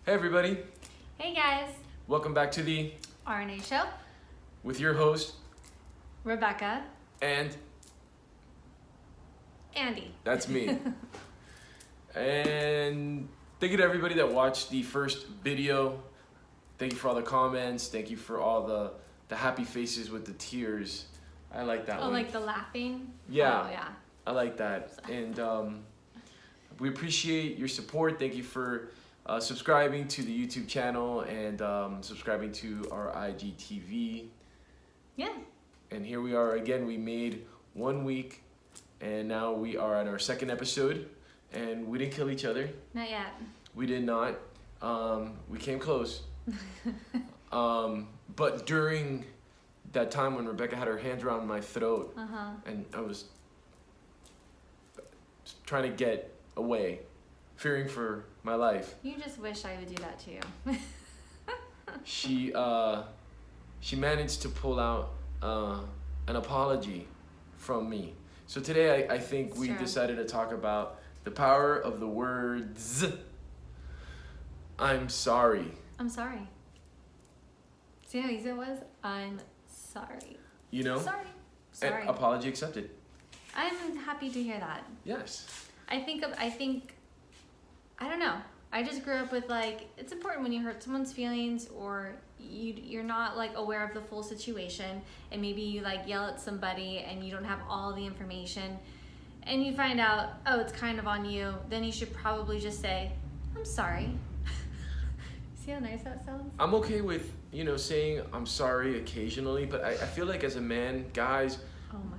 Hey everybody, Hey guys, welcome back to the RNA Show, with your host Rebekah, and Andy. that's me. And thank you to everybody that watched the first video. Thank you for all the comments. Thank you for all the happy faces with the tears. I like that Oh, one. like the laughing? Yeah. Oh, yeah. I like that. And we appreciate your support. Thank you for subscribing to the YouTube channel and subscribing to our IGTV. Yeah. And here we are again. We made 1 week and now we are on our second episode, and we didn't kill each other. Not yet. We did not. We came close. But during that time when Rebekah had her hands around my throat, and I was trying to get away, fearing for my life. You just wish I would do that to you. She managed to pull out an apology from me. So today I think we decided to talk about the power of the words I'm sorry. I'm sorry. See how easy it was? I'm sorry. You know? Sorry. And apology accepted. I'm happy to hear that. Yes. I think, I don't know. I just grew up with it's important when you hurt someone's feelings or you're not aware of the full situation, and maybe you yell at somebody and you don't have all the information and you find out, oh, it's kind of on you, then you should probably just say, I'm sorry. See how nice that sounds? I'm okay with, saying I'm sorry occasionally, but I feel like as a man, guys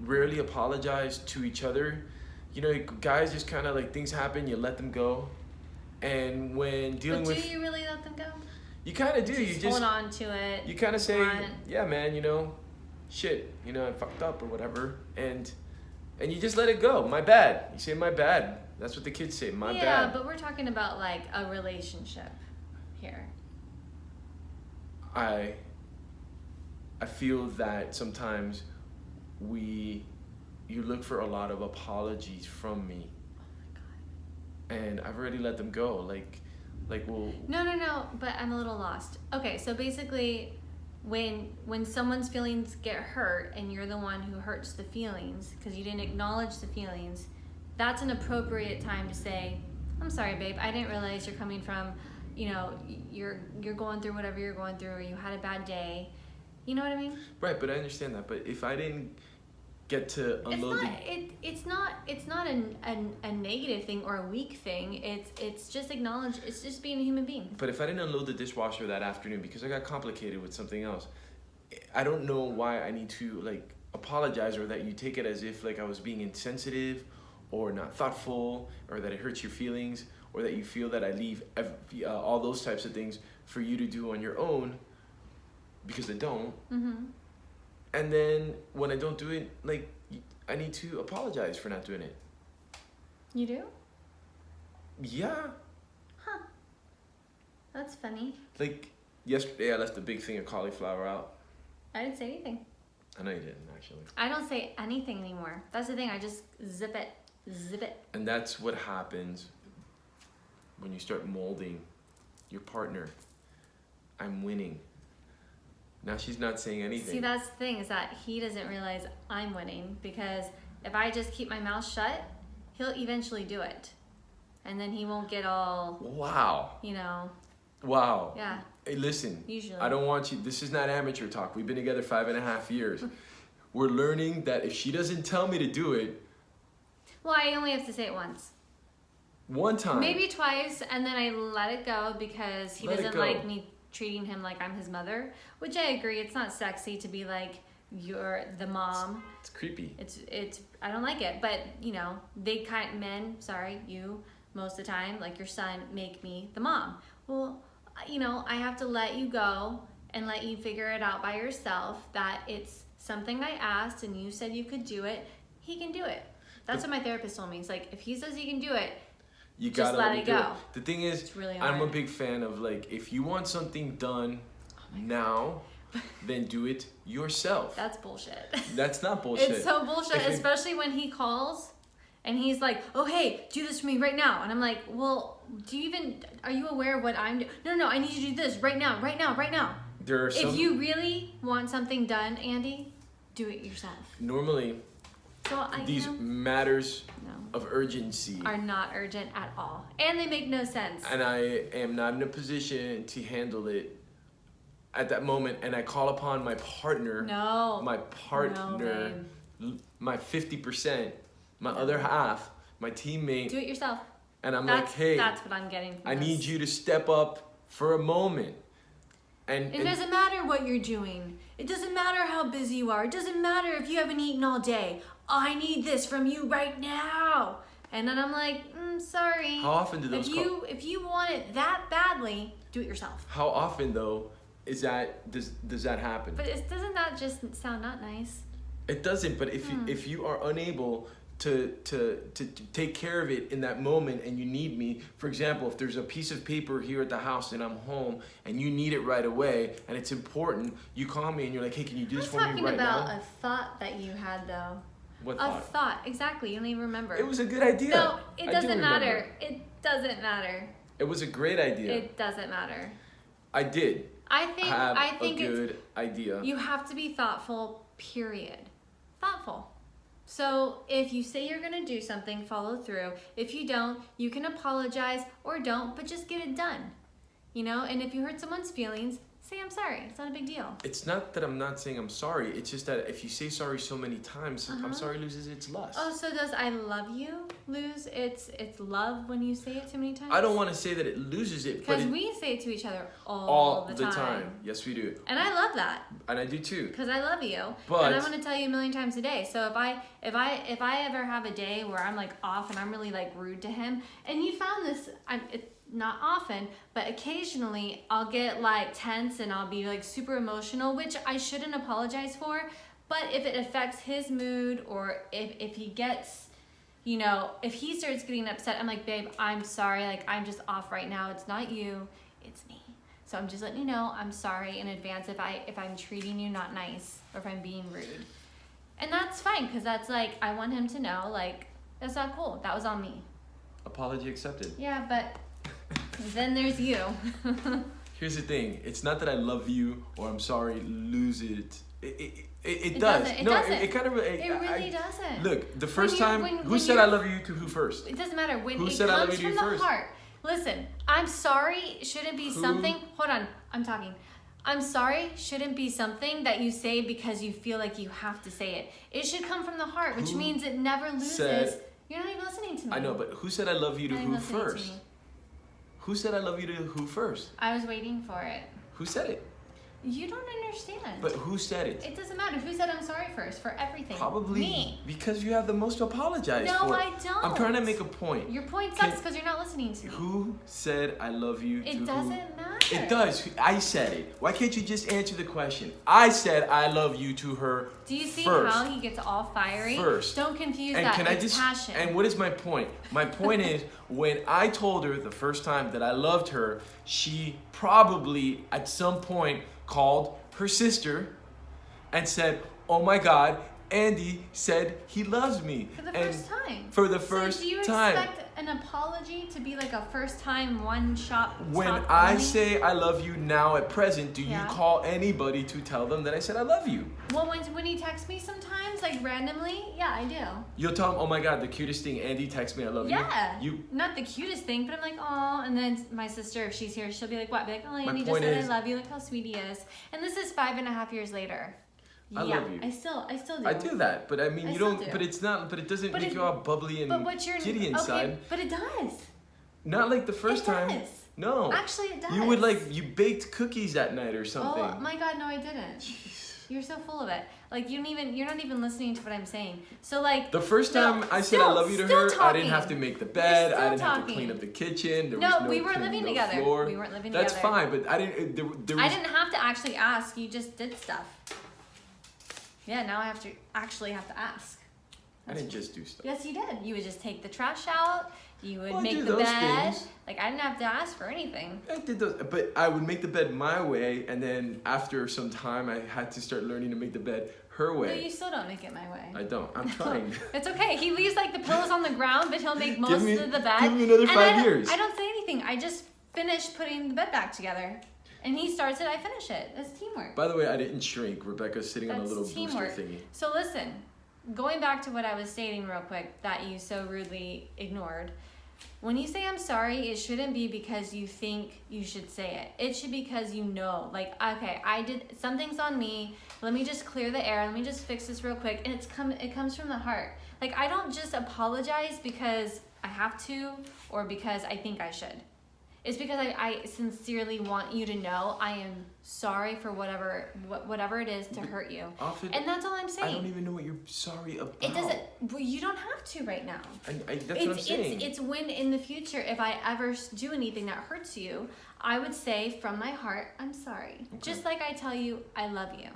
rarely apologize to each other. Guys just kind of things happen, you let them go. And when dealing with... do you really let them go? You kind of do. You just hold on to it. You kind of say, yeah, man, shit, I fucked up or whatever. And you just let it go. My bad. You say, my bad. That's what the kids say, my bad. Yeah, but we're talking about a relationship here. I feel that sometimes you look for a lot of apologies from me. And I've already let them go. Well... No, but I'm a little lost. Okay, so basically, when someone's feelings get hurt and you're the one who hurts the feelings because you didn't acknowledge the feelings, that's an appropriate time to say, I'm sorry, babe, I didn't realize you're coming from, you're going through whatever you're going through, or you had a bad day. You know what I mean? Right, but I understand that. But if I didn't get to unload it's not a negative thing or a weak thing. It's just acknowledge. It's just being a human being. But if I didn't unload the dishwasher that afternoon because I got complicated with something else, I don't know why I need to apologize, or that you take it as if I was being insensitive or not thoughtful, or that it hurts your feelings, or that you feel that I leave all those types of things for you to do on your own, because I don't. And then when I don't do it, I need to apologize for not doing it. You do? Yeah. Huh. That's funny. Yesterday I left a big thing of cauliflower out. I didn't say anything. I know you didn't, actually. I don't say anything anymore. That's the thing. I just zip it. And that's what happens when you start molding your partner. I'm winning. Now she's not saying anything. See, that's the thing, is that he doesn't realize I'm winning, because if I just keep my mouth shut, he'll eventually do it. And then he won't get all... Wow. Wow. Yeah. Hey, listen. Usually. I don't want you... This is not amateur talk. We've been together 5.5 years. We're learning that if she doesn't tell me to do it... Well, I only have to say it once. One time. Maybe twice, and then I let it go because he doesn't like me treating him like I'm his mother, which I agree. It's not sexy to be you're the mom. It's creepy. It's I don't like it, but you most of the time, your son, make me the mom. Well, I have to let you go and let you figure it out by yourself, that it's something I asked and you said you could do it. He can do it. That's what my therapist told me. It's if he says he can do it, you just gotta let it go. The thing is, it's really I'm a hard. big fan of if you want something done now, then do it yourself. That's bullshit. That's not bullshit. It's so bullshit, especially when he calls and he's like, oh, hey, do this for me right now. And I'm like, well, are you aware of what I'm doing? No, I need you to do this right now. There are some, If you really want something done, Andy, do it yourself. normally So these matters of urgency are not urgent at all. And they make no sense. and I am not in a position to handle it at that moment, and I call upon my partner, my 50%, my other half, my teammate. Do it yourself. And I'm like, hey, that's what I'm getting from I this. need you to step up for a moment. And it doesn't matter what you're doing. It doesn't matter how busy you are. It doesn't matter if you haven't eaten all day. I need this from you right now. And then I'm like, sorry. How often do those if you want it that badly, do it yourself. How often though does that happen? But doesn't that just sound not nice? It doesn't, but if you are unable to take care of it in that moment and you need me, for example, if there's a piece of paper here at the house and I'm home and you need it right away and it's important, you call me and you're like, hey, can you do this for me right now? I'm talking about a thought that you had though. What thought? A thought, exactly. You don't even remember. It was a good idea. No, it doesn't matter. It doesn't matter. It was a great idea. It doesn't matter. I did. I think a good idea. You have to be thoughtful, period. Thoughtful. So if you say you're going to do something, follow through. If you don't, you can apologize or don't, but just get it done. And if you hurt someone's feelings, say I'm sorry. It's not a big deal. It's not that I'm not saying I'm sorry. It's just that if you say sorry so many times, I'm sorry loses its lust. Oh, so does I love you lose its love when you say it too many times? I don't want to say that it loses it, because we say it to each other all the time. Yes, we do. And I love that. And I do too. Because I love you. But and I want to tell you a million times a day. So if I ever have a day where I'm like off and I'm really like rude to him, and you found this, not often, but occasionally I'll get like tense and I'll be like super emotional, which I shouldn't apologize for. But if it affects his mood, or if he gets, if he starts getting upset, I'm like, babe, I'm sorry. Like, I'm just off right now. It's not you, it's me. So I'm just letting you know I'm sorry in advance if I'm treating you not nice or if I'm being rude. And that's fine, because that's like, I want him to know, like, that's not cool. That was on me. Apology accepted. Yeah, but then there's you. Here's the thing. It's not that I love you or I'm sorry, lose it. It does. It no, doesn't. It kind of. It really doesn't. Look, the first time, who said I love you to who first? It doesn't matter. When who it said comes I love you to from you the first? heart. Listen, I'm sorry shouldn't be something. Hold on, I'm talking. I'm sorry shouldn't be something that you say because you feel like you have to say it. It should come from the heart, which means it never loses. You're not even listening to me. I know, but who said I love you to who first? Who said I love you to who first? I was waiting for it. Who said it? You don't understand. But who said it? It doesn't matter. Who said I'm sorry first for everything? Probably me. Because you have the most to apologize no, for. No, I don't. I'm trying to make a point. Your point sucks because you're not listening to me. Who said I love you to who? It doesn't matter. It does. I said it. Why can't you just answer the question? I said I love you to her. Do you see first. how he gets all fiery? First. Don't confuse and that. Can it's passion. And what is my point? My point is, when I told her the first time that I loved her, she probably at some point called her sister and said, "Oh my God, Andy said he loves me." For the first time. For the first time. So do you expect an apology to be like a first time one shot? When I say I love you now at present, do you call anybody to tell them that I said I love you? Well, when he texts me sometimes, like randomly, yeah, I do. You'll tell him, "Oh my God, the cutest thing, Andy texts me I love you." Yeah. Not the cutest thing, but I'm like, "Oh," and then my sister, if she's here, she'll be like, "What?" Be like, "Oh, Andy just said I love you. Look how sweet he is." And this is 5.5 years later. I love you. I still do. I do that, but I mean, you don't. But it's not. But it doesn't make you all bubbly and giddy inside. Okay, but it does. Not like the first time. It does. No. Actually, it does. You would you baked cookies that night or something. Oh my God, no, I didn't. Jeez. You're so full of it. Like you're not even listening to what I'm saying. So like the first time I said I love you to her, I didn't have to make the bed. I didn't have to clean up the kitchen. There was no we weren't living together. Floor. We weren't living together. That's fine, but I didn't. I didn't have to actually ask. You just did stuff. Yeah, now I have to ask. I didn't just do stuff. Yes, you did. You would just take the trash out. You would Well, I make do the those bed. things. Like, I didn't have to ask for anything. I did those, but I would make the bed my way, and then after some time, I had to start learning to make the bed her No, way. you still don't make it my way. I don't. I'm trying. It's okay. He leaves like the pillows on the ground, but he'll make most of the bed. Give me another And 5 years. I don't say anything. I just finish putting the bed back together. And he starts it, I finish it. It's teamwork. By the way, I didn't shrink. Rebecca's sitting on a That's little teamwork. booster thingy. So listen, going back to what I was stating real quick that you so rudely ignored. When you say I'm sorry, it shouldn't be because you think you should say it. It should be because you know, like, okay, I did, something's on me. Let me just clear the air. Let me just fix this real quick. And it comes from the heart. Like, I don't just apologize because I have to or because I think I should. It's because I sincerely want you to know I am sorry for whatever it is to hurt you. Often, And that's all I'm saying. I don't even know what you're sorry about. It doesn't. Well, you don't have to right now. That's what I'm saying. It's when in the future, if I ever do anything that hurts you, I would say from my heart, I'm sorry. Okay. Just like I tell you, I love you.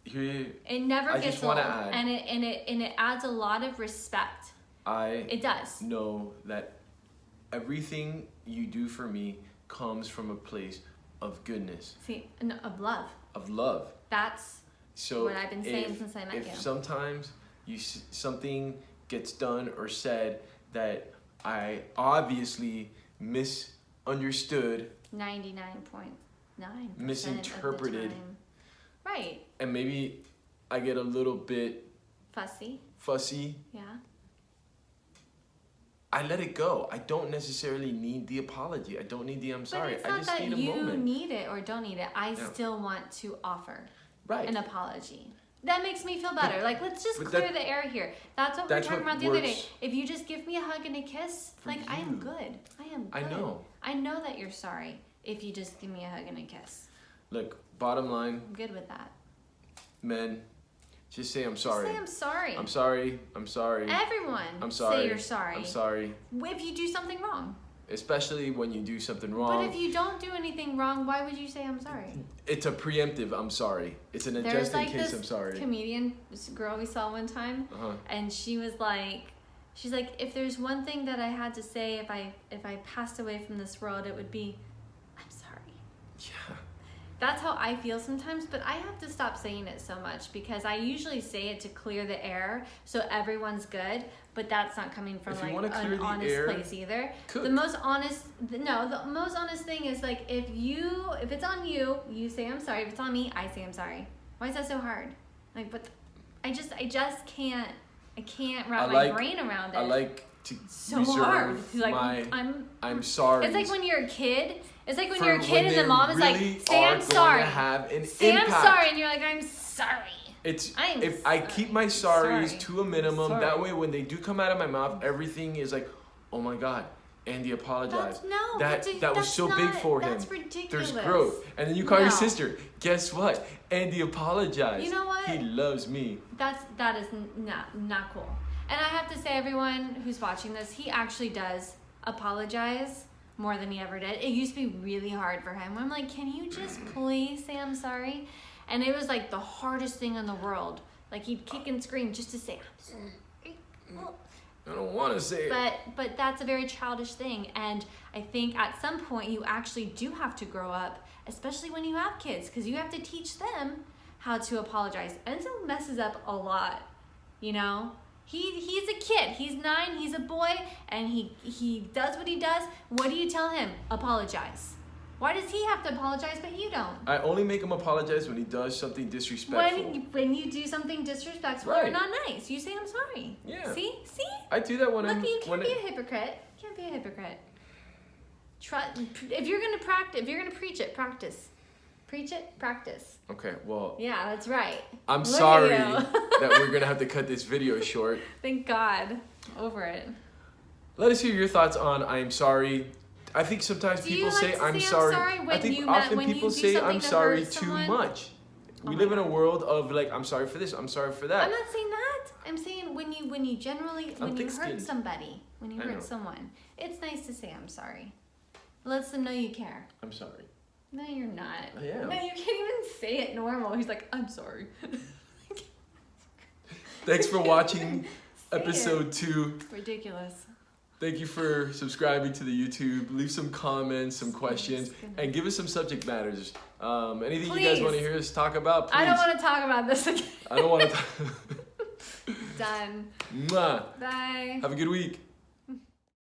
Here, It never I gets just old, wanna add- and it adds a lot of respect. It does. know that everything you do for me comes from a place of goodness, See, of love. of love. That's So what I've been saying since I met if you. sometimes something gets done or said that I obviously misunderstood 99.9% Misinterpreted. of the time. Right. and maybe I get a little bit Fussy. fussy, Yeah. I let it go. I don't necessarily need the apology. I don't need the I'm sorry. But it's I not just that need a you moment. need it or don't need it. I Yeah. still want to offer Right. an apology. That makes me feel better. Like, let's just but clear that- the air here. That's what we were that's talking what about the other day. works If you just give me a hug and a kiss, for like, I am you. good. I am good. I know. I know that you're sorry if you just give me a hug and a kiss. Look, bottom line, I'm good with that. men, just say I'm sorry. Just say I'm sorry. I'm sorry. I'm sorry. Everyone I'm sorry. say you're sorry. I'm sorry. If you do something wrong. Especially when you do something wrong. But if you don't do anything wrong, why would you say I'm sorry? It's a preemptive I'm sorry. It's an There's just in like case this I'm sorry. comedian, this girl we saw one time, Uh-huh. and she's like, if there's one thing that I had to say if I passed away from this world, it would be, I'm sorry. Yeah. That's how I feel sometimes, but I have to stop saying it so much because I usually say it to clear the air so everyone's good, but that's not coming from If you like wanna clear an the honest air, place either. cook. The most honest thing is like if it's on you, you say I'm sorry. If it's on me, I say I'm sorry. Why is that so hard? Like, but I just can't wrap my brain around it. I like to so reserve hard. Like my I'm sorry. It's like when you're a kid. It's like when for you're a kid and the mom is really like, say I'm are sorry. going to have an Say impact. I'm sorry, and you're like, I'm sorry. I sorry. keep my sorries Sorry. to a minimum. Sorry. That way, when they do come out of my mouth, everything is like, oh my God, Andy apologized. That was that's so not, big for him. That's ridiculous. There's growth, and then you call your No. sister. Guess what? Andy apologized. You know what? He loves me. That is not cool. And I have to say, everyone who's watching this, he actually does apologize more than he ever did. It used to be really hard for him. I'm like, can you just please say I'm sorry? And it was like the hardest thing in the world. Like he'd kick and scream just to say I'm sorry. I don't want to say it. But that's a very childish thing, and I think at some point you actually do have to grow up, especially when you have kids, because you have to teach them how to apologize. Enzo messes up a lot, you know. He's a kid. He's 9. He's a boy, and he does what he does. What do you tell him? Apologize. Why does he have to apologize but you don't? I only make him apologize when he does something disrespectful. When you do something disrespectful or Right. not nice, you say I'm sorry. Yeah. See? I do that when Look, I'm. you can't when be a hypocrite. You can't be a hypocrite. If you're gonna practice, if you're gonna preach it, practice. Preach it, practice. Okay, well, Yeah, that's right. I'm Look sorry at you. that we're gonna have to cut this video short. Thank God. Over it. Let us hear your thoughts on I'm sorry. I think sometimes Do you people like say to I'm say I'm sorry. sorry I when think you often when you people do say something I'm to sorry hurt too someone? much. Oh We my live in a God. world of like I'm sorry for this, I'm sorry for that. I'm not saying that. I'm saying when you generally when you hurt thick-skinned. somebody, when you I know. hurt someone, it's nice to say I'm sorry. It lets them know you care. I'm sorry. No, you're not. I am. No, you can't even say it normal. He's like, I'm sorry. Thanks for watching Say it. episode 2. Ridiculous. Thank you for subscribing to the YouTube. Leave some comments, some questions, and give us some subject matters. Anything you guys want to hear us talk about, please. I don't want to talk about this again. I don't want to talk. Done. Mwah. Bye. Have a good week.